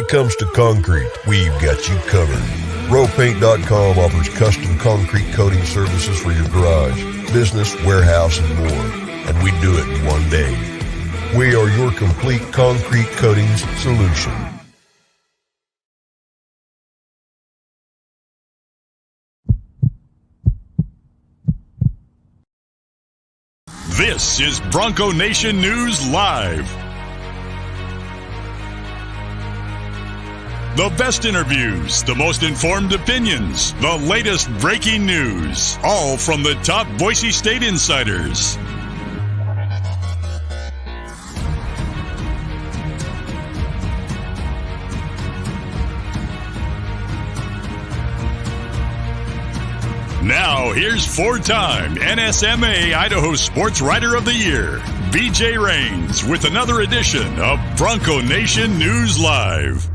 it comes to concrete, we've got you covered. RowPaint.com offers custom concrete coating services for your garage, business, warehouse, and more. And we do it in one day. We are your complete concrete coatings solution. This is Bronco Nation News Live. The best interviews, the most informed opinions, the latest breaking news, all from the top Boise State insiders. Now, here's four-time NSMA Idaho Sports Writer of the Year, BJ Rains, with another edition of Bronco Nation News Live.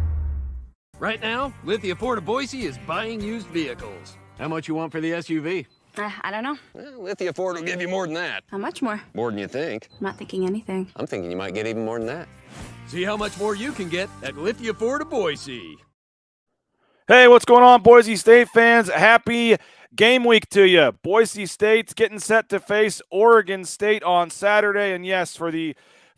Right now, Lithia Ford of Boise is buying used vehicles. How much you want for the SUV? I don't know. Well, Lithia Ford will give you more than that. How much more? More than you think. I'm not thinking anything. I'm thinking you might get even more than that. See how much more you can get at Lithia Ford of Boise. Hey, what's going on, Boise State fans? Happy game week to you. Boise State's getting set to face Oregon State on Saturday. And yes, for the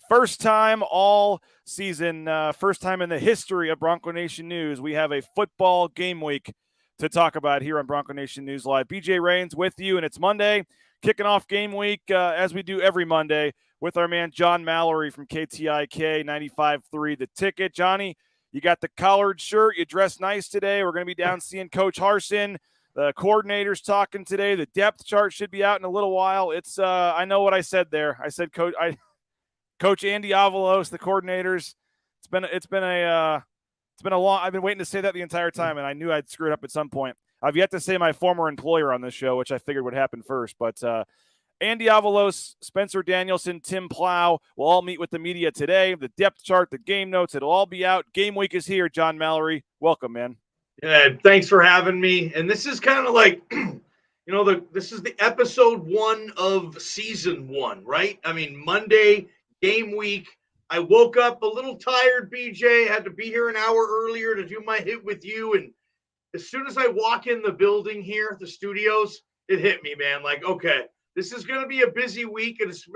first time all season, first time in the history of Bronco Nation News, we have a football game week to talk about here on Bronco Nation News Live. BJ Rains with you, and it's Monday, kicking off game week as we do every Monday with our man John Mallory from KTIK 95.3 The Ticket. Johnny, you got the collared shirt. You dressed nice today. We're going to be down seeing Coach Harsin. The coordinator's talking today. The depth chart should be out in a little while. It's I know what I said there. I said Coach Andy Avalos, the coordinators. It's been a long. I've been waiting to say that the entire time, and I knew I'd screw it up at some point. I've yet to say my former employer on this show, which I figured would happen first. But Andy Avalos, Spencer Danielson, Tim Plow will all meet with the media today. The depth chart, the game notes, it'll all be out. Game week is here. John Mallory, welcome, man. Yeah, thanks for having me. And this is kind of like, this is the episode 1 of season 1, right? I mean, Monday, game week. I woke up a little tired, BJ. Had to be here an hour earlier to do my hit with you. And as soon as I walk in the building here, the studios, it hit me, man. Like, okay, this is going to be a busy week, and it's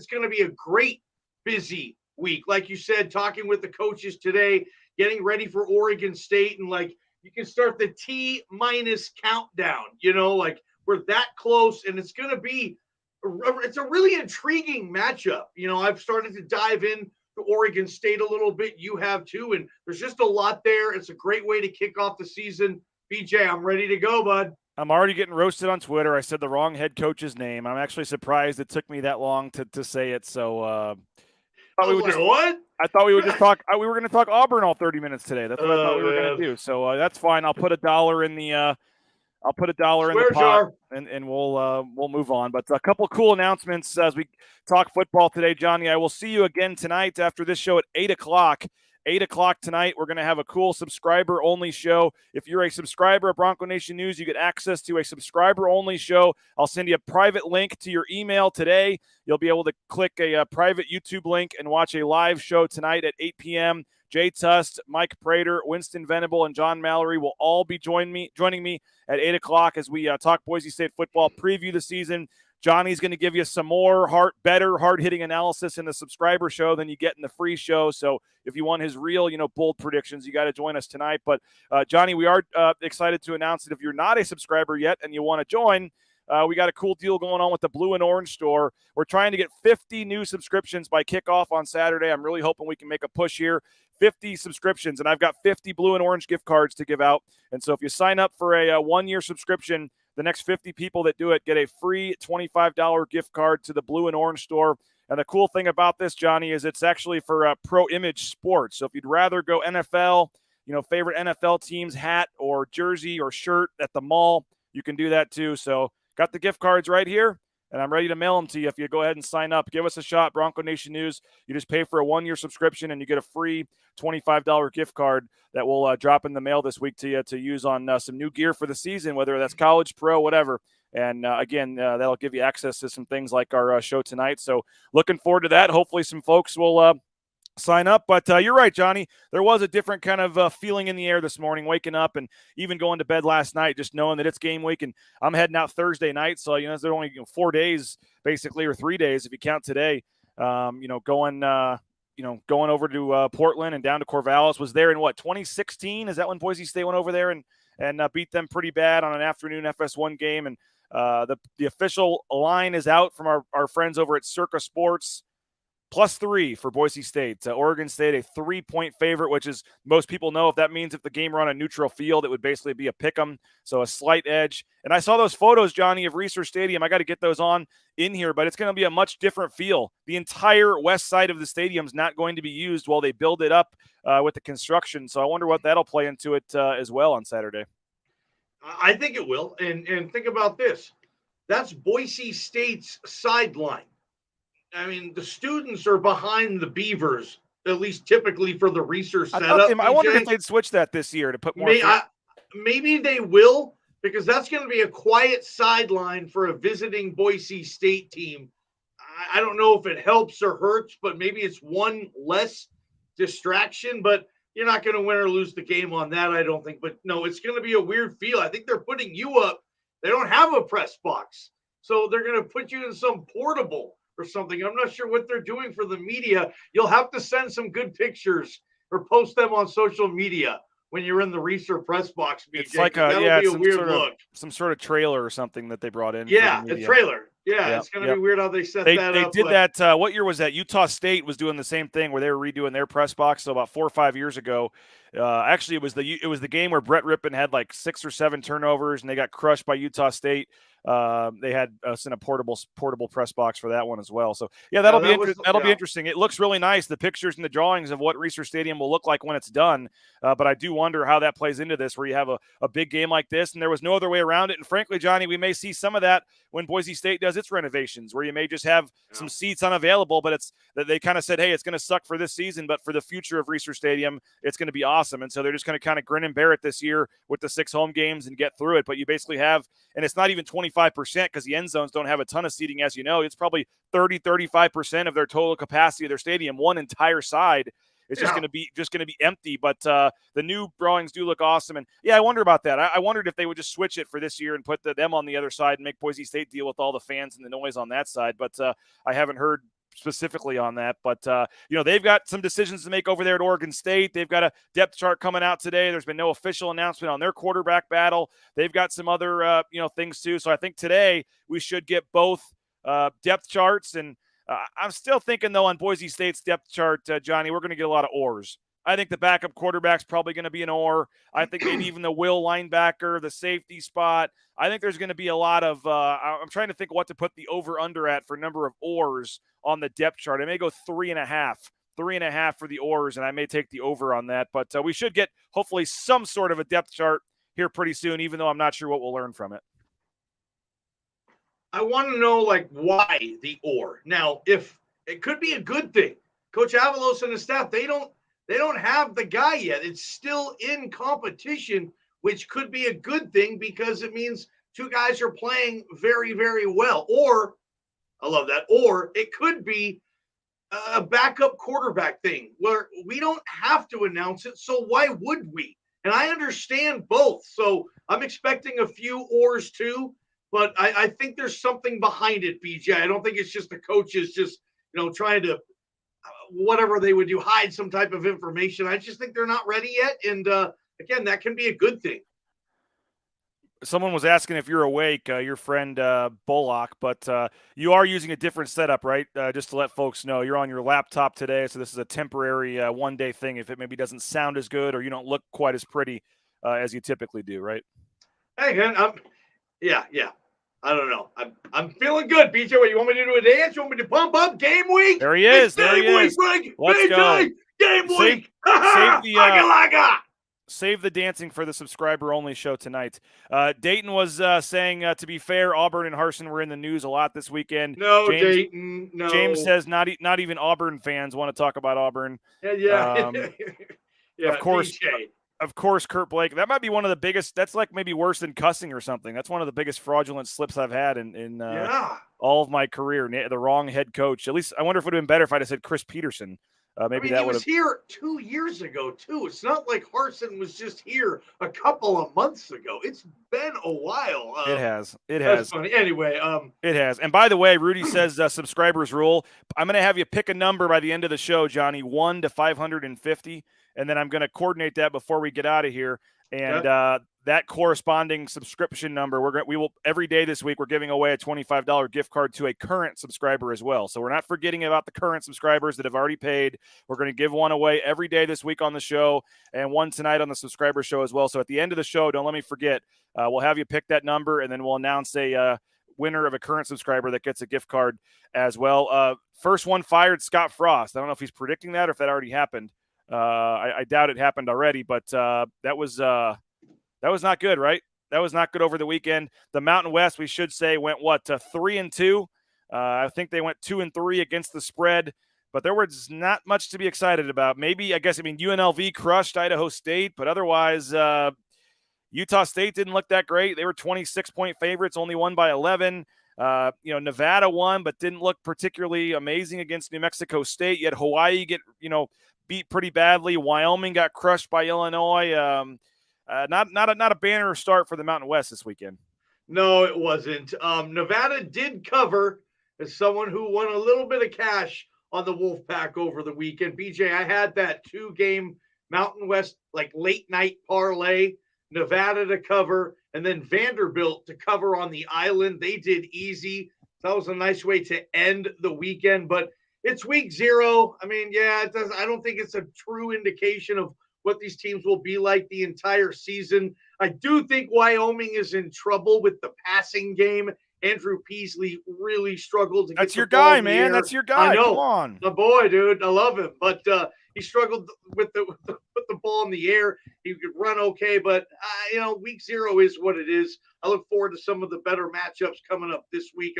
going to be a great busy week. Like you said, talking with the coaches today, getting ready for Oregon State, and like, you can start the T-minus countdown, like we're that close, and it's going to be it's a really intriguing matchup. I've started to dive in to Oregon State a little bit. You have too, and there's just a lot there. It's a great way to kick off the season. BJ, I'm ready to go, bud. I'm already getting roasted on Twitter. I said the wrong head coach's name. I'm actually surprised it took me that long to say it. So what? I thought we would just talk. We were going to talk Auburn all 30 minutes today. That's what I thought we were going to do. So that's fine. I'll put $1 in the. I'll put $1 in the pot, and we'll move on. But a couple of cool announcements as we talk football today, Johnny. I will see you again tonight after this show at 8:00. 8:00 tonight, we're going to have a cool subscriber-only show. If you're a subscriber of Bronco Nation News, you get access to a subscriber-only show. I'll send you a private link to your email today. You'll be able to click a private YouTube link and watch a live show tonight at 8 p.m. Jay Tust, Mike Prater, Winston Venable, and John Mallory will all be joining me at 8:00 as we talk Boise State football, preview the season. Johnny's going to give you some more better hard-hitting analysis in the subscriber show than you get in the free show. So if you want his real, bold predictions, you got to join us tonight. But, Johnny, we are excited to announce that if you're not a subscriber yet and you want to join, we got a cool deal going on with the Blue and Orange store. We're trying to get 50 new subscriptions by kickoff on Saturday. I'm really hoping we can make a push here. 50 subscriptions, and I've got 50 Blue and Orange gift cards to give out. And so if you sign up for a one-year subscription, the next 50 people that do it get a free $25 gift card to the Blue and Orange store. And the cool thing about this, Johnny, is it's actually for Pro Image Sports. So if you'd rather go NFL, favorite NFL team's hat or jersey or shirt at the mall, you can do that too. So got the gift cards right here, and I'm ready to mail them to you if you go ahead and sign up. Give us a shot, Bronco Nation News. You just pay for a one-year subscription, and you get a free $25 gift card that will drop in the mail this week to you to use on some new gear for the season, whether that's college, pro, whatever. And, again, that'll give you access to some things like our show tonight. So looking forward to that. Hopefully some folks will sign up. But you're right, Johnny. There was a different kind of feeling in the air this morning, waking up and even going to bed last night, just knowing that it's game week. And I'm heading out Thursday night. So, there's only 4 days, basically, or 3 days if you count today, going over to Portland and down to Corvallis. Was there in 2016? Is that when Boise State went over there and beat them pretty bad on an afternoon FS1 game? And the official line is out from our friends over at Circa Sports. +3 for Boise State. Oregon State, a 3-point favorite, which is, most people know, if that means if the game were on a neutral field, it would basically be a pick'em, so a slight edge. And I saw those photos, Johnny, of Research Stadium. I got to get those on in here, but it's going to be a much different feel. The entire west side of the stadium is not going to be used while they build it up with the construction, so I wonder what that'll play into it as well on Saturday. I think it will, and think about this. That's Boise State's sideline. I mean, the students are behind the Beavers, at least typically for the research setup. I wondered if they'd switch that this year to put more. Maybe they will, because that's going to be a quiet sideline for a visiting Boise State team. I don't know if it helps or hurts, but maybe it's one less distraction. But you're not going to win or lose the game on that, I don't think. But no, it's going to be a weird feel. I think they're putting you up. They don't have a press box, so they're going to put you in some portable or something. I'm not sure what they're doing for the media. You'll have to send some good pictures or post them on social media when you're in the Research press box. It's like a weird look. Some sort of trailer or something that they brought in. Yeah, a trailer. Yeah, it's going to be weird how they set that up. They did that. What year was that? Utah State was doing the same thing where they were redoing their press box. So about 4 or 5 years ago, actually it was the game where Brett Rippon had like 6 or 7 turnovers and they got crushed by Utah State. They had us in a portable press box for that one as well. So that'll be interesting. It looks really nice, the pictures and the drawings of what Research Stadium will look like when it's done. But I do wonder how that plays into this, where you have a big game like this, and there was no other way around it. And frankly, Johnny, we may see some of that when Boise State does its renovations, where you may just have some seats unavailable, but it's that they kind of said, hey, it's going to suck for this season, but for the future of Research Stadium, it's going to be awesome. And so they're just going to kind of grin and bear it this year with the 6 home games and get through it. But you basically have, and it's not even 25% because the end zones don't have a ton of seating, as you know. It's probably 35% of their total capacity of their stadium, one entire side. It's just going to be empty, but the new drawings do look awesome. And I wonder about that. I wondered if they would just switch it for this year and put them on the other side and make Boise State deal with all the fans and the noise on that side. But I haven't heard specifically on that. But they've got some decisions to make over there at Oregon State. They've got a depth chart coming out today. There's been no official announcement on their quarterback battle. They've got some other things too. So I think today we should get both depth charts. And I'm still thinking, though, on Boise State's depth chart, Johnny, we're going to get a lot of oars. I think the backup quarterback's probably going to be an oar. I think maybe even the will linebacker, the safety spot. I think there's going to be a lot of I'm trying to think what to put the over-under at for number of oars on the depth chart. I may go 3.5 for the oars, and I may take the over on that. But we should get, hopefully, some sort of a depth chart here pretty soon, even though I'm not sure what we'll learn from it. I want to know, why the or. Now, if it could be a good thing. Coach Avalos and his staff, they don't have the guy yet. It's still in competition, which could be a good thing because it means 2 guys are playing very, very well. Or, I love that, or it could be a backup quarterback thing where we don't have to announce it, so why would we? And I understand both. So I'm expecting a few ors too. But I think there's something behind it, BJ. I don't think it's just the coaches just, trying to, whatever they would do, hide some type of information. I just think they're not ready yet. And, again, that can be a good thing. Someone was asking if you're awake, your friend Bullock, but you are using a different setup, right? Just to let folks know, you're on your laptop today, so this is a temporary one-day thing if it maybe doesn't sound as good or you don't look quite as pretty as you typically do, right? Hey, man, yeah. I don't know. I'm feeling good, BJ. What, you want me to do a dance? You want me to pump up game week? There he is. There he is. Let's go. Game week. Save the dancing for the subscriber-only show tonight. Dayton was saying, to be fair, Auburn and Harsin were in the news a lot this weekend. No, Dayton, no. James says not even Auburn fans want to talk about Auburn. Yeah. Of course. DJ. Of course, Kurt Blake. That might be one of the biggest. That's like maybe worse than cussing or something. That's one of the biggest fraudulent slips I've had in all of my career. The wrong head coach. At least I wonder if it would have been better if I'd have said Chris Peterson Maybe he was here 2 years ago, too. It's not like Harsin was just here a couple of months ago. It's been a while. It has. That's funny. Anyway, it has. And by the way, Rudy says subscribers rule. I'm going to have you pick a number by the end of the show, Johnny, 1 to 550, and then I'm going to coordinate that before we get out of here. And that corresponding subscription number, we will every day this week we're giving away a $25 gift card to a current subscriber as well. So we're not forgetting about the current subscribers that have already paid. We're going to give one away every day this week on the show, and one tonight on the subscriber show as well. So at the end of the show, don't let me forget. We'll have you pick that number, and then we'll announce a winner of a current subscriber that gets a gift card as well. First one fired, Scott Frost. I don't know if he's predicting that or if that already happened. I doubt it happened already, but that was not good, right? That was not good over the weekend. The Mountain West, we should say, went 3-2. I think they went 2-3 against the spread, but there was not much to be excited about. UNLV crushed Idaho State, but otherwise, Utah State didn't look that great. They were 26-point favorites, only won by 11. Nevada won, but didn't look particularly amazing against New Mexico State. You had Hawaii get, beat pretty badly. Wyoming got crushed by Illinois. Not a banner start for the Mountain West this weekend. No, it wasn't. Nevada did cover as someone who won a little bit of cash on the Wolfpack over the weekend. BJ, I had that 2-game Mountain West late night parlay. Nevada to cover, and then Vanderbilt to cover on the island. They did easy. That was a nice way to end the weekend, but it's week 0. It does. I don't think it's a true indication of what these teams will be like the entire season. I do think Wyoming is in trouble with the passing game. Andrew Peasley really struggled to get That's your guy, man. That's your guy. I know. Come on. The boy, dude. I love him. But he struggled with the ball in the air. He could run okay, but week 0 is what it is. I look forward to some of the better matchups coming up this week.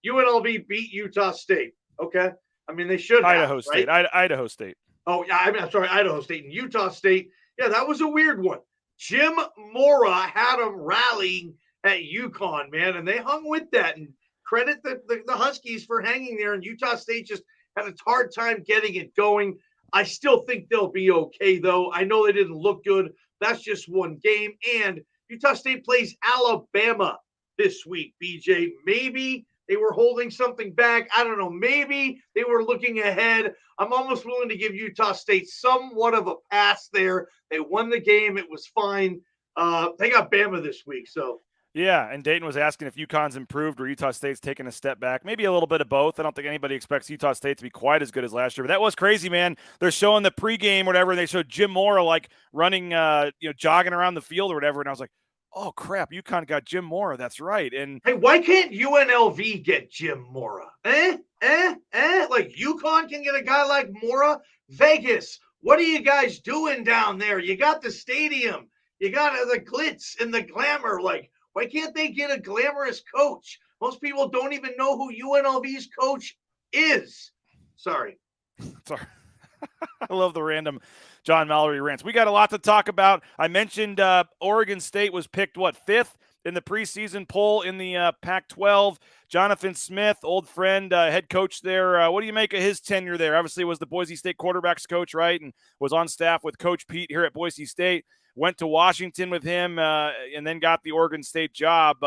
UNLV beat Utah State. Okay. They should have. Idaho State. Right? Idaho State. Oh, yeah. I'm sorry, Idaho State and Utah State. Yeah, that was a weird one. Jim Mora had them rallying at UConn, man, and they hung with that. And credit the Huskies for hanging there, and Utah State just had a hard time getting it going. I still think they'll be okay, though. I know they didn't look good. That's just one game. And Utah State plays Alabama this week, BJ. Maybe they were holding something back. I don't know. Maybe they were looking ahead. I'm almost willing to give Utah State somewhat of a pass there. They won the game. It was fine. They got Bama this week, so. Yeah, and Dayton was asking if UConn's improved or Utah State's taken a step back. Maybe a little bit of both. I don't think anybody expects Utah State to be quite as good as last year. But that was crazy, man. They're showing the pregame, whatever. They showed Jim Mora running, jogging around the field or whatever. And I was like, oh crap, UConn got Jim Mora. That's right. And hey, why can't UNLV get Jim Mora? UConn can get a guy like Mora. Vegas, what are you guys doing down there? You got the stadium. You got the glitz and the glamour. Why can't they get a glamorous coach? Most people don't even know who UNLV's coach is. Sorry. I love the random John Mallory rants. We got a lot to talk about. I mentioned Oregon State was picked, 5th in the preseason poll in the Pac-12. Jonathan Smith, old friend, head coach there. What do you make of his tenure there? Obviously was the Boise State quarterbacks coach, right? And was on staff with Coach Pete here at Boise State. Went to Washington with him and then got the Oregon State job.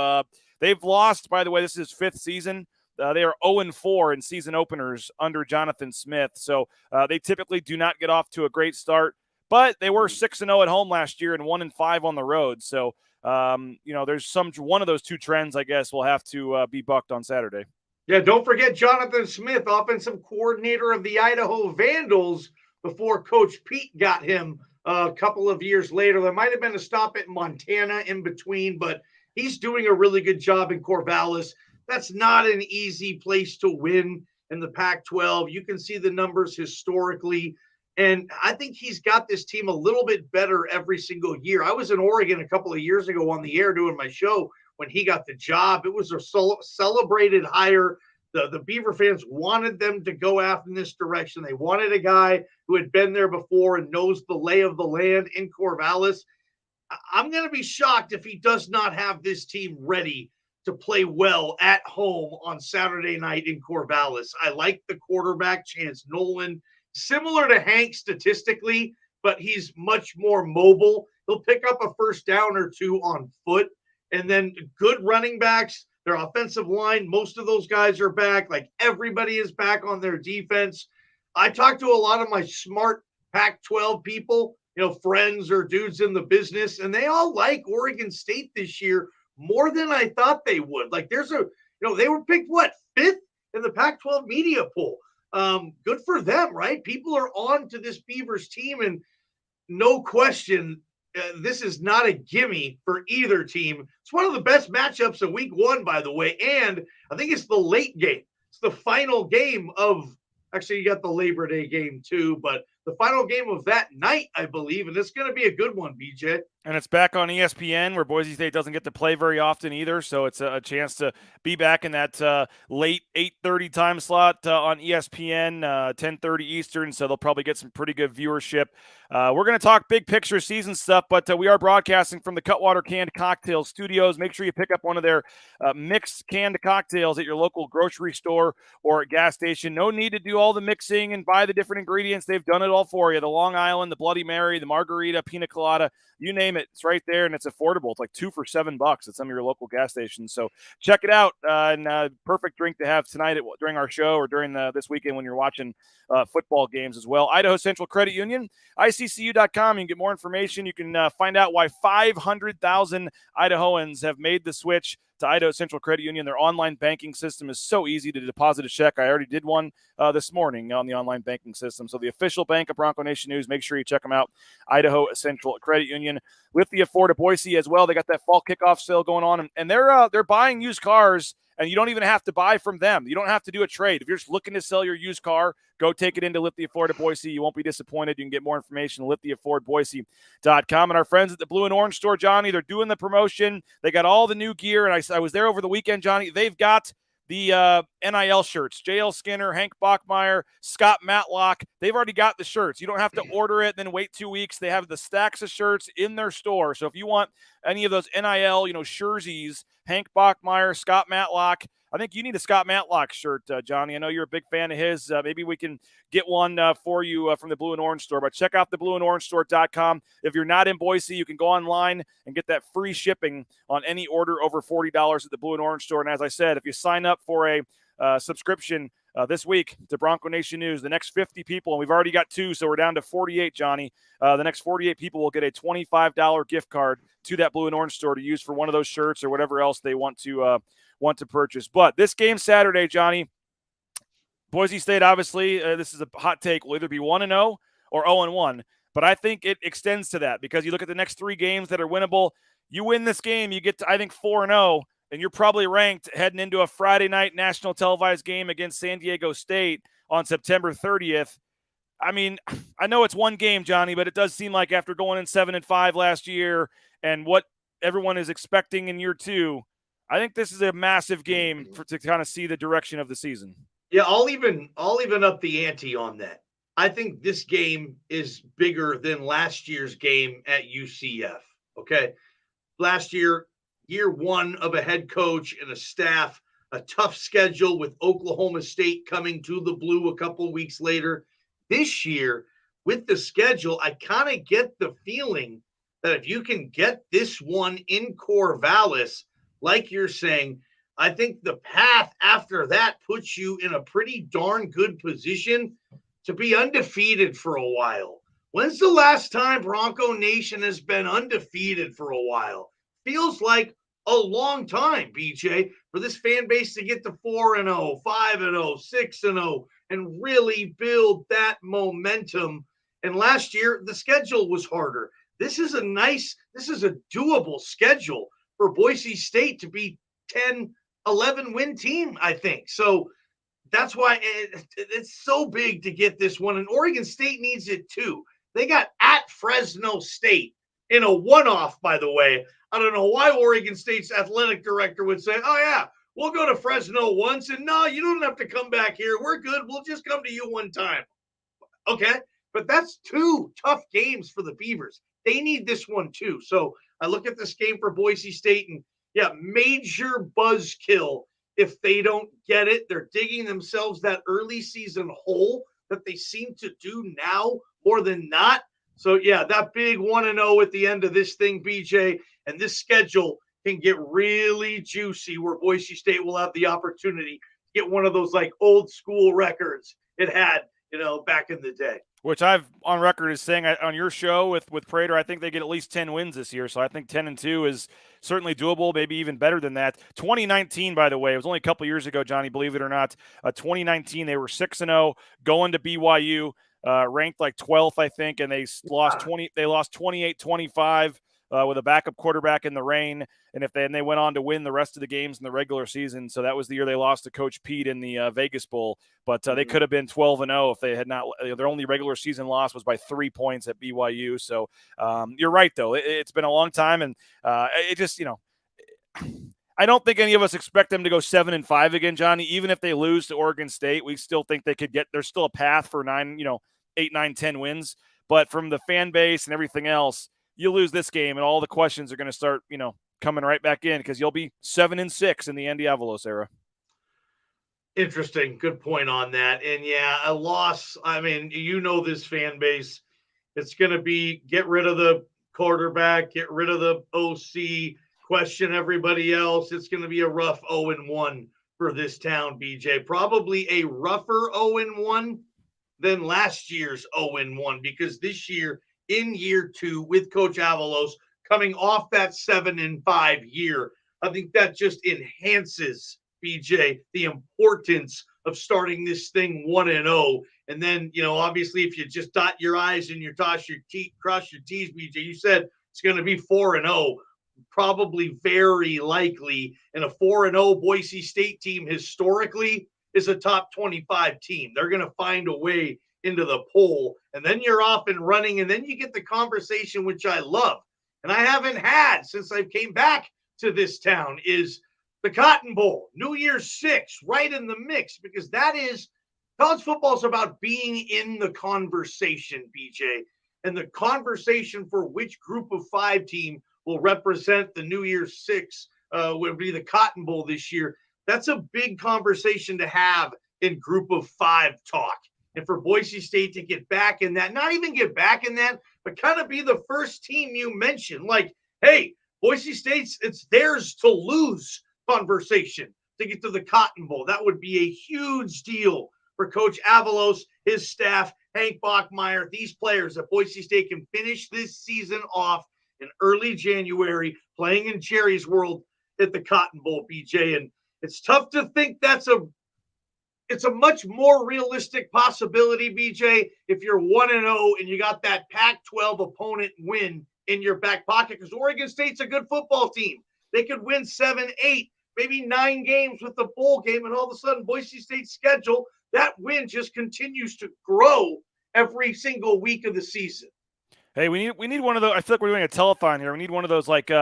They've lost, by the way, this is his 5th season. They are 0-4 in season openers under Jonathan Smith. So they typically do not get off to a great start. But they were 6-0 at home last year and 1-5 on the road. So, there's one of those two trends, I guess, will have to be bucked on Saturday. Yeah, don't forget Jonathan Smith, offensive coordinator of the Idaho Vandals before Coach Pete got him a couple of years later. There might have been a stop at Montana in between, but he's doing a really good job in Corvallis. That's not an easy place to win in the Pac-12. You can see the numbers historically, and I think he's got this team a little bit better every single year. I was in Oregon a couple of years ago on the air doing my show when he got the job. It was a celebrated hire. The Beaver fans wanted them to go after in this direction. They wanted a guy who had been there before and knows the lay of the land in Corvallis. I'm going to be shocked if he does not have this team ready to play well at home on Saturday night in Corvallis. I like the quarterback, Chance Nolan. similar to Hank statistically, but he's much more mobile. He'll pick up a first down or two on foot. And then good running backs, their offensive line, most of those guys are back. Like everybody is back on their defense. I talked to a lot of my smart Pac-12 people, friends or dudes in the business, and they all like Oregon State this year more than I thought they would. Like they were picked, fifth in the Pac-12 media poll. Good for them, right? People are on to this Beavers team, and no question, this is not a gimme for either team. It's one of the best matchups of week one, by the way, and I think it's the late game. It's the final game of – actually, you got the Labor Day game too, but the final game of that night, I believe, and it's going to be a good one, BJ. And it's back on ESPN, where Boise State doesn't get to play very often either, so it's a chance to be back in that late 8:30 time slot on ESPN, 10:30 Eastern, so they'll probably get some pretty good viewership. We're going to talk big picture season stuff, but we are broadcasting from the Cutwater Canned Cocktail Studios. Make sure you pick up one of their mixed canned cocktails at your local grocery store or at gas station. No need to do all the mixing and buy the different ingredients. They've done it all for you. The Long Island, the Bloody Mary, the Margarita, Pina Colada, you name it, it's right there, and it's affordable. It's like 2 for $7 at some of your local gas stations. So check it out, and perfect drink to have tonight during our show or during this weekend when you're watching football games as well. Idaho Central Credit Union, ICCU.com. You can get more information. You can find out why 500,000 Idahoans have made the switch to Idaho Central Credit Union. Their online banking system is so easy to deposit a check. I already did one this morning on the online banking system. So the official bank of Bronco Nation News, make sure you check them out, Idaho Central Credit Union. With the Afford of Boise as well, they got that fall kickoff sale going on, and they're buying used cars, and you don't even have to buy from them. You don't have to do a trade. If you're just looking to sell your used car, go take it into Lift the Afford of Boise. You won't be disappointed. You can get more information at lifttheaffordboise.com. And our friends at the Blue and Orange store, Johnny, they're doing the promotion. They got all the new gear, and I was there over the weekend, Johnny. They've got the NIL shirts, J.L. Skinner, Hank Bachmeyer, Scott Matlock. They've already got the shirts. You don't have to order it, then wait 2 weeks. They have the stacks of shirts in their store. So if you want any of those NIL, jerseys, Hank Bachmeyer, Scott Matlock, I think you need a Scott Matlock shirt, Johnny. I know you're a big fan of his. Maybe we can get one for you from the Blue and Orange store. But check out the blueandorangestore.com. If you're not in Boise, you can go online and get that free shipping on any order over $40 at the Blue and Orange store. And as I said, if you sign up for a subscription this week to Bronco Nation News, the next 50 people, and we've already got 2, so we're down to 48, Johnny. The next 48 people will get a $25 gift card to that Blue and Orange store to use for one of those shirts or whatever else they want to purchase. But this game Saturday, Johnny, Boise State, obviously, this is a hot take, will either be 1-0 or 0-1. But I think it extends to that because you look at the next 3 games that are winnable. You win this game, you get to, I think, 4-0, and you're probably ranked heading into a Friday night national televised game against San Diego State on September 30th. I mean, I know it's one game, Johnny, but it does seem like after going in 7-5 last year and what everyone is expecting in year 2, I think this is a massive game to kind of see the direction of the season. Yeah, I'll even up the ante on that. I think this game is bigger than last year's game at UCF. Okay, last year 1 of a head coach and a staff, a tough schedule with Oklahoma State coming to the Blue a couple weeks later. This year, with the schedule, I kind of get the feeling that if you can get this one in Corvallis, like you're saying, I think the path after that puts you in a pretty darn good position to be undefeated for a while. When's the last time Bronco Nation has been undefeated for a while? Feels like a long time, BJ, for this fan base to get to 4-0, 5-0, 6-0, and really build that momentum. And last year, the schedule was harder. This is a doable schedule for Boise State to be 10, 11 win team, I think. So that's why it's so big to get this one. And Oregon State needs it too. They got at Fresno State in a one-off, by the way. I don't know why Oregon State's athletic director would say, oh, yeah, we'll go to Fresno once. And no, you don't have to come back here. We're good. We'll just come to you one time. Okay. But that's 2 tough games for the Beavers. They need this one too. So I look at this game for Boise State and, yeah, major buzzkill if they don't get it. They're digging themselves that early season hole that they seem to do now more than not. So, yeah, that big 1-0 at the end of this thing, BJ, and this schedule can get really juicy where Boise State will have the opportunity to get one of those like old school records it had, back in the day. Which I've on record as saying on your show with Prater, I think they get at least 10 wins this year. So I think 10-2 is certainly doable, maybe even better than that. 2019, by the way, it was only a couple years ago, Johnny, believe it or not. 2019, they were 6-0 going to BYU, ranked like 12th, I think, and they lost 28-25. With a backup quarterback in the rain, and they went on to win the rest of the games in the regular season. So that was the year they lost to Coach Pete in the Vegas Bowl. But they could have been 12-0 if they had not. Their only regular season loss was by 3 points at BYU. So you're right, though. It's been a long time, and it just I don't think any of us expect them to go 7-5 again, Johnny. Even if they lose to Oregon State, we still think they could get. There's still a path for 8, 9, 10 wins. But from the fan base and everything else, you lose this game, and all the questions are going to start, coming right back in because you'll be 7-6 in the Andy Avalos era. Interesting. Good point on that. And yeah, a loss. I mean, this fan base, it's going to be get rid of the quarterback, get rid of the OC, question everybody else. It's going to be a rough 0-1 for this town, BJ. Probably a rougher 0-1 than last year's 0-1 because this year, in year 2 with Coach Avalos coming off that 7-5 year. I think that just enhances, BJ, the importance of starting this thing 1-0. And then, obviously if you just dot your I's and you cross your T's, BJ, you said it's going to be 4-0, probably very likely. And a 4-0 Boise State team historically is a top 25 team. They're going to find a way into the poll, and then you're off and running, and then you get the conversation, which I love, and I haven't had since I came back to this town, is the Cotton Bowl, New Year's 6, right in the mix, because that is, college football is about being in the conversation, BJ, and the conversation for which group of 5 team will represent the New Year's 6 would be the Cotton Bowl this year. That's a big conversation to have in group of 5 talk. And for Boise State to get back in that, not even get back in that, but kind of be the first team you mentioned. Like, hey, Boise State's, it's theirs to lose conversation to get to the Cotton Bowl. That would be a huge deal for Coach Avalos, his staff, Hank Bachmeier, these players that Boise State can finish this season off in early January, playing in Jerry's World at the Cotton Bowl, BJ. And it's tough to think it's a much more realistic possibility, BJ, if you're 1-0 and you got that Pac-12 opponent win in your back pocket, because Oregon State's a good football team. They could win 7, 8, maybe 9 games with the bowl game, and all of a sudden Boise State's schedule, that win just continues to grow every single week of the season. Hey, we need one of those. I feel like we're doing a telethon here. We need one of those like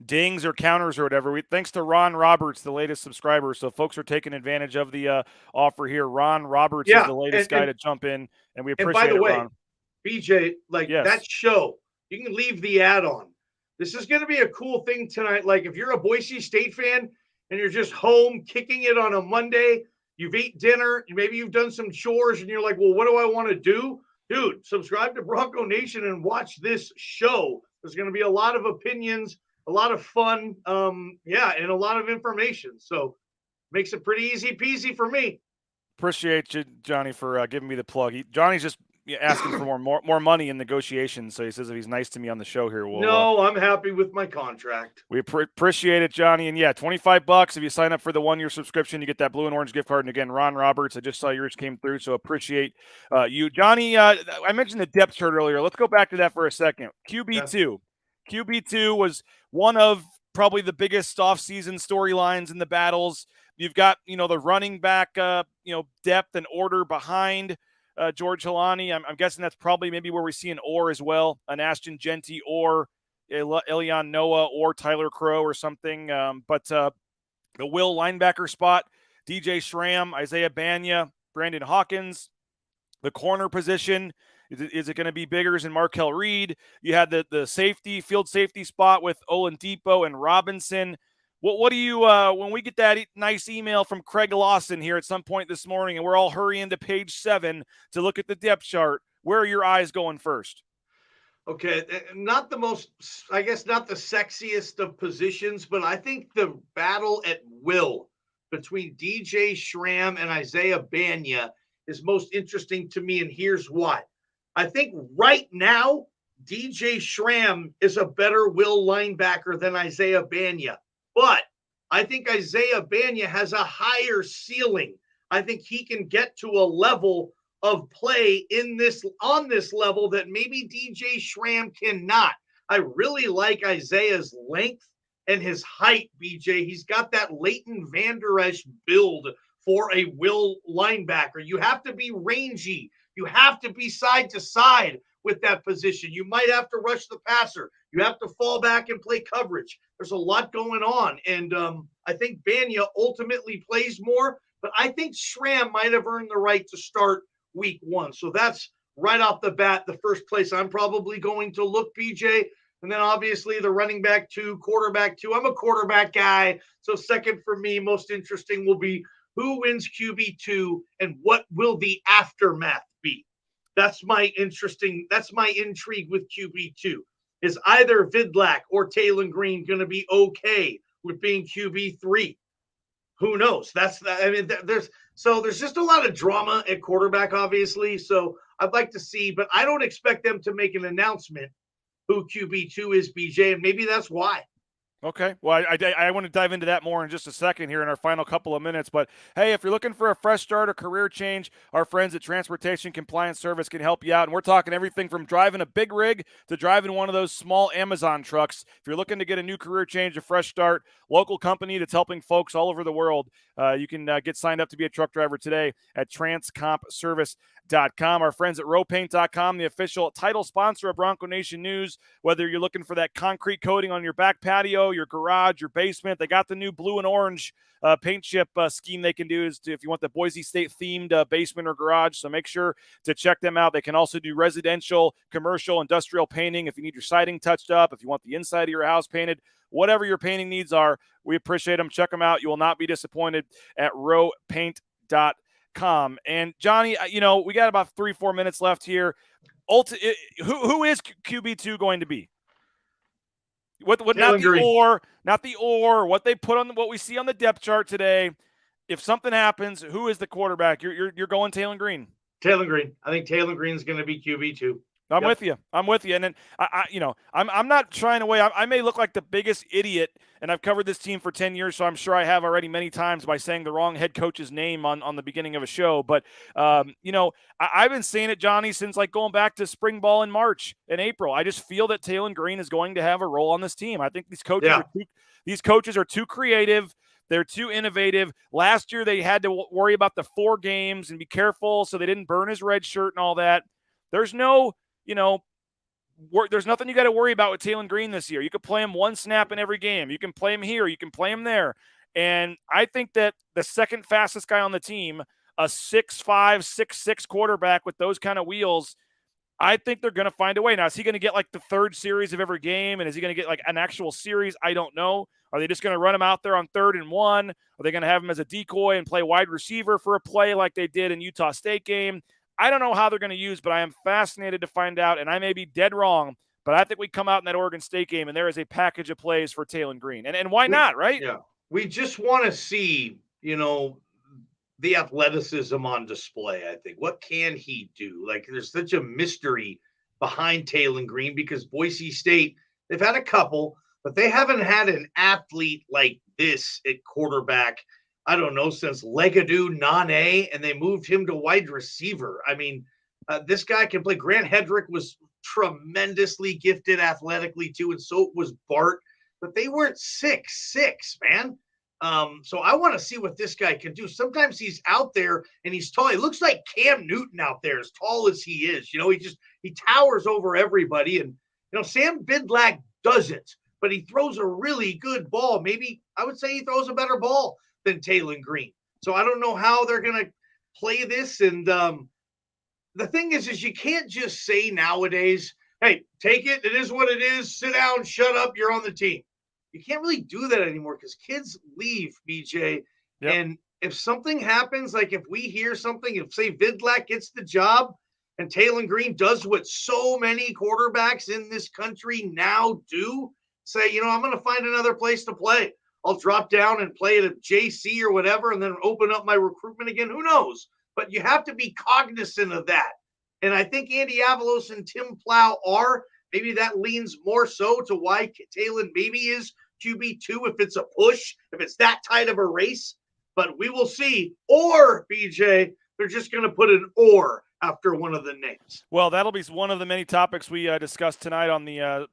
dings or counters or whatever. Thanks to Ron Roberts, the latest subscriber. So folks are taking advantage of the offer here. Ron Roberts is the latest guy to jump in, and we appreciate it. And by the way, Ron. BJ, that show, you can leave the ad on. This is going to be a cool thing tonight. Like if you're a Boise State fan and you're just home kicking it on a Monday, you've eaten dinner, maybe you've done some chores, and you're like, well, what do I want to do? Dude, subscribe to Bronco Nation and watch this show. There's going to be a lot of opinions, a lot of fun, and a lot of information. So makes it pretty easy peasy for me. Appreciate you, Johnny, for giving me the plug. Johnny's just asking for more money in negotiations. So he says if he's nice to me on the show here, I'm happy with my contract. We appreciate it, Johnny. And yeah, $25 if you sign up for the 1-year subscription, you get that blue and orange gift card. And again, Ron Roberts, I just saw yours came through, so appreciate you, Johnny. I mentioned the depth chart earlier. Let's go back to that for a second. QB2 was one of probably the biggest offseason storylines in the battles. You've got the running back depth and order behind George Helani. I'm guessing that's probably maybe where we see an or as well, an Ashton Genty or Elion Noah or Tyler Crow or something. But the Will linebacker spot, DJ Schramm, Isaiah Banya, Brandon Hawkins. The corner position, is it going to be Biggers and Markel Reed? You had the field safety spot with Oladipo and Robinson. What do you when we get that nice email from Craig Lawson here at some point this morning, and we're all hurrying to page 7 to look at the depth chart? Where are your eyes going first? Okay, not the most, I guess, not the sexiest of positions, but I think the battle at will between DJ Schramm and Isaiah Banya is most interesting to me, and here's why. I think right now, DJ Schramm is a better will linebacker than Isaiah Banya, but I think Isaiah Banya has a higher ceiling. I think he can get to a level of play on this level that maybe DJ Schramm cannot. I really like Isaiah's length and his height, BJ. He's got that Leighton Vander Esch build for a will linebacker. You have to be rangy. You have to be side to side with that position. You might have to rush the passer. You have to fall back and play coverage. There's a lot going on. And I think Banya ultimately plays more, but I think Schramm might have earned the right to start week 1. So that's right off the bat, the first place I'm probably going to look, BJ. And then obviously the running back 2, quarterback 2. I'm a quarterback guy. So second for me, most interesting will be who wins QB2 and what will the aftermath be? That's my intrigue with QB2. Is either Vidlak or Taylon Green going to be okay with being QB3? Who knows? There's just a lot of drama at quarterback, obviously. So I'd like to see, but I don't expect them to make an announcement who QB2 is, BJ, and maybe that's why. Okay. Well, I want to dive into that more in just a second here in our final couple of minutes. But, hey, if you're looking for a fresh start or career change, our friends at Transportation Compliance Service can help you out. And we're talking everything from driving a big rig to driving one of those small Amazon trucks. If you're looking to get a new career change, a fresh start, local company that's helping folks all over the world, you can get signed up to be a truck driver today at transcompservice.com. Our friends at rowpaint.com, the official title sponsor of Bronco Nation News. Whether you're looking for that concrete coating on your back patio, your garage, your basement, they got the new blue and orange paint chip scheme they can do if you want the Boise State themed basement or garage. So make sure to check them out. They can also do residential, commercial, industrial painting. If you need your siding touched up, if you want the inside of your house painted, whatever your painting needs are, we appreciate them. Check them out. You will not be disappointed at rowpaint.com. And Johnny, we got about 3-4 minutes left here. Who is QB2 going to be? What not the what they put on what we see on the depth chart today. If something happens, who is the quarterback? You're going Taylon Green. Taylon Green. I think Taylon Green is going to be QB2. I'm with you. And then I'm not trying away. I may look like the biggest idiot, and I've covered this team for 10 years, so I'm sure I have already many times by saying the wrong head coach's name on the beginning of a show. But I've been saying it, Johnny, since like going back to spring ball in March and April. I just feel that Taylon Green is going to have a role on this team. I think these coaches are too creative. They're too innovative. Last year they had to worry about the 4 games and be careful so they didn't burn his red shirt and all that. There's no there's nothing you got to worry about with Taylon Green this year. You could play him 1 snap in every game. You can play him here. You can play him there. And I think that the second fastest guy on the team, a 6'5", 6'6" quarterback with those kind of wheels, I think they're going to find a way. Now, is he going to get like the 3rd series of every game? And is he going to get like an actual series? I don't know. Are they just going to run him out there on 3rd and 1? Are they going to have him as a decoy and play wide receiver for a play like they did in Utah State game? I don't know how they're going to use, but I am fascinated to find out, and I may be dead wrong, but I think we come out in that Oregon State game, and there is a package of plays for Taylon Green. And why not, right? Yeah. We just want to see, the athleticism on display, I think. What can he do? Like, there's such a mystery behind Taylon Green because Boise State, they've had a couple, but they haven't had an athlete like this at quarterback, I don't know, since Legadou Nane, and they moved him to wide receiver. I mean, this guy can play. Grant Hedrick was tremendously gifted athletically too, and so was Bart, but they weren't 6'6", man. So I want to see what this guy can do. Sometimes he's out there and he's tall. He looks like Cam Newton out there, as tall as he is. He towers over everybody. And, Sam Bidlack doesn't, but he throws a really good ball. Maybe I would say he throws a better ball than Taylon Green. So I don't know how they're going to play this. And the thing is you can't just say nowadays, hey, take it. It is what it is. Sit down, shut up. You're on the team. You can't really do that anymore because kids leave, BJ. Yep. And if something happens, like if we hear something, if say Vidlak gets the job and Taylor Green does what so many quarterbacks in this country now do, say, I'm going to find another place to play. I'll drop down and play at a JC or whatever, and then open up my recruitment again. Who knows? But you have to be cognizant of that. And I think Andy Avalos and Tim Plow are. Maybe that leans more so to why Taylor maybe is QB2 if it's a push, if it's that tight of a race. But we will see. Or, BJ, they're just going to put an or after one of the names. Well, that'll be one of the many topics we discussed tonight on the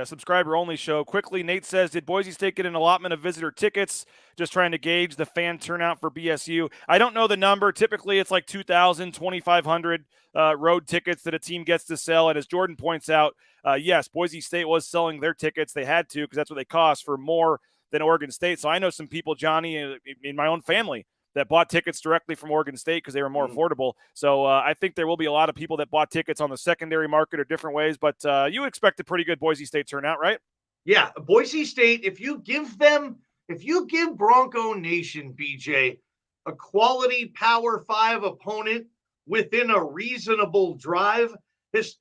subscriber-only show. Quickly, Nate says, did Boise State get an allotment of visitor tickets? Just trying to gauge the fan turnout for BSU. I don't know the number. Typically, it's like 2,000, 2,500 road tickets that a team gets to sell. And as Jordan points out, yes, Boise State was selling their tickets. They had to because that's what they cost for more than Oregon State. So I know some people, Johnny, in my own family, that bought tickets directly from Oregon State because they were more affordable. So I think there will be a lot of people that bought tickets on the secondary market or different ways. But you expect a pretty good Boise State turnout, right? Yeah, Boise State, if you give Bronco Nation, BJ, a quality Power 5 opponent within a reasonable drive,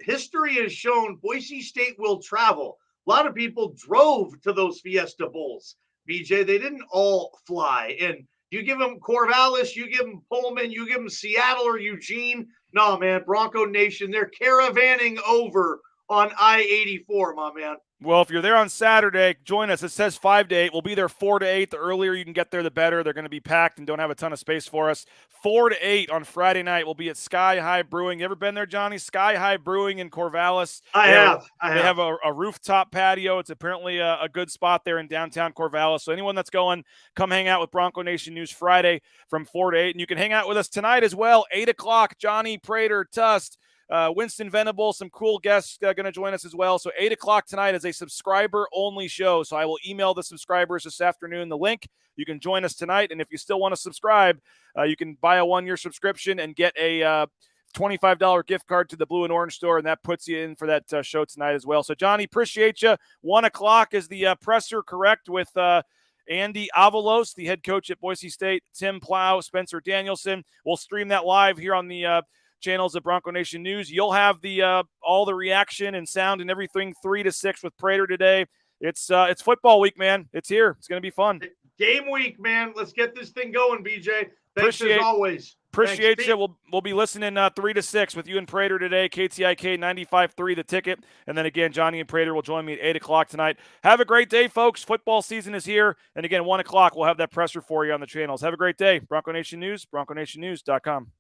history has shown Boise State will travel. A lot of people drove to those Fiesta Bowls, BJ. They didn't all fly. And you give them Corvallis, you give them Pullman, you give them Seattle or Eugene. No, man, Bronco Nation, they're caravanning over on I-84, my man. Well, if you're there on Saturday, join us. It says 5 to 8. We'll be there 4 to 8. The earlier you can get there, the better. They're going to be packed and don't have a ton of space for us. 4 to 8 on Friday night. We'll be at Sky High Brewing. You ever been there, Johnny? Sky High Brewing in Corvallis. I have. They have a rooftop patio. It's apparently a good spot there in downtown Corvallis. So anyone that's going, come hang out with Bronco Nation News Friday from 4 to 8. And you can hang out with us tonight as well. 8 o'clock, Johnny Prater, Tust. Winston Venable, some cool guests going to join us as well. So 8 o'clock tonight is a subscriber-only show. So I will email the subscribers this afternoon the link. You can join us tonight. And if you still want to subscribe, you can buy a 1-year subscription and get a $25 gift card to the Blue and Orange store, and that puts you in for that show tonight as well. So, Johnny, appreciate you. 1 o'clock is the presser, correct, with Andy Avalos, the head coach at Boise State, Tim Plow, Spencer Danielson. We'll stream that live here on the channels of Bronco Nation News. You'll have the all the reaction and sound and everything 3 to 6 with Prater today. It's football week, man. It's here. It's going to be fun. Game week, man. Let's get this thing going, BJ. Thanks as always. Appreciate Thanks, you. We'll be listening 3 to 6 with you and Prater today. KTIK 95.3 The Ticket. And then again, Johnny and Prater will join me at 8 o'clock tonight. Have a great day, folks. Football season is here. And again, 1 o'clock, we'll have that presser for you on the channels. Have a great day. Bronco Nation News, BroncoNationNews.com.